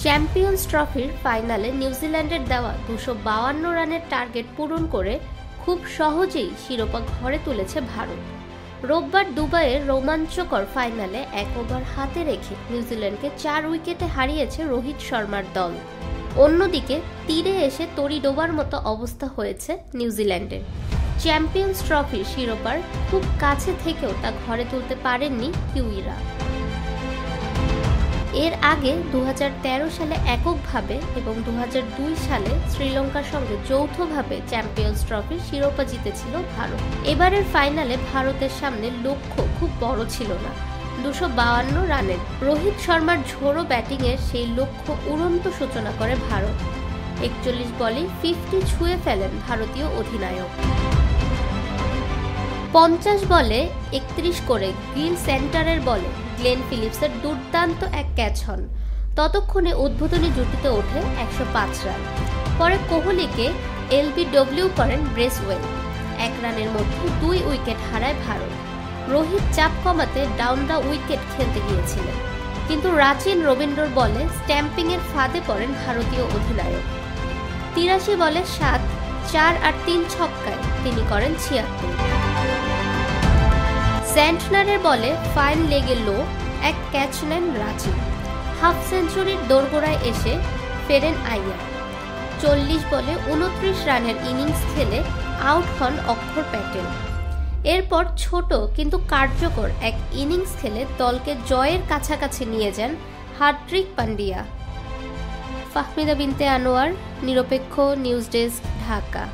Champions ট্রফির ফাইনালে নিউজিল্যান্ডের দেওয়া 252 রানের টার্গেট পূরণ করে খুব সহজেই শিরোপা ঘরে তুলেছে ভারত। রোববার দুবাইয়ের রোমাঞ্চকর ফাইনালে 1 ওভার হাতে রেখে নিউজিল্যান্ডকে 4 উইকেটে হারিয়েছে রোহিত শর্মার দল। অন্যদিকে তীরে এসে তরি ডোবার মতো অবস্থা হয়েছে নিউজিল্যান্ডের। চ্যাম্পিয়ন্স ট্রফির শিরোপার খুব কাছে থেকেও তা ঘরে তুলতে পারেননি কিউইরা। এর আগে 2013 সালে এককভাবে এবং 2002 সালে শ্রীলঙ্কার সঙ্গে যৌথভাবে চ্যাম্পিয়ন্স ট্রফির শিরোপা জিতেছিল ভারত। এবারের ফাইনালে ভারতের সামনে লক্ষ্য খুব বড় ছিল না, 252 রানের। রোহিত শর্মার ঝোড়ো ব্যাটিংয়ের সেই লক্ষ্য উড়ন্ত সূচনা করে ভারত। 41 বলেই 50 ছুঁয়ে ফেলেন ভারতীয় অধিনায়ক। 50 বলে 31 করে গ্রিন সেন্টারের বলে গ্লেন ফিলিপসের দুর্দান্ত এক ক্যাচ হন। ততক্ষণে উদ্বোধনী জুটিতে ওঠে 105 রান। পরে কোহলিকে এলবিডব্লিউ করেন ব্রেসওয়েল। 1 রানের মধ্যে 2 উইকেট হারায় ভারত। রোহিত চাপ কমাতে ডাউন দ্য উইকেট খেলতে গিয়েছিলেন, কিন্তু রাচিন রবীন্দ্রর বলে স্ট্যাম্পিংয়ের ফাঁদে পড়েন ভারতীয় অধিনায়ক। 83 বলে 7, 4 আর 3 ছক্কায় তিনি করেন 76। স্যান্টনারের বলে ফাইন লেগে লো এক ক্যাচ নেন রাচিন। হাফ সেঞ্চুরির দোরগোড়ায় এসে ফেরেন আইয়ার। 40 বলে 29 রানের ইনিংস খেলে আউট হন অক্ষর প্যাটেল। এরপর ছোট কিন্তু কার্যকর এক ইনিংস খেলে দলকে জয়ের কাছাকাছি নিয়ে যান হার্দিক পান্ডিয়া। ফাহমিদা বিনতে আনোয়ার, নিরপেক্ষ নিউজ ডেস্ক, ঢাকা।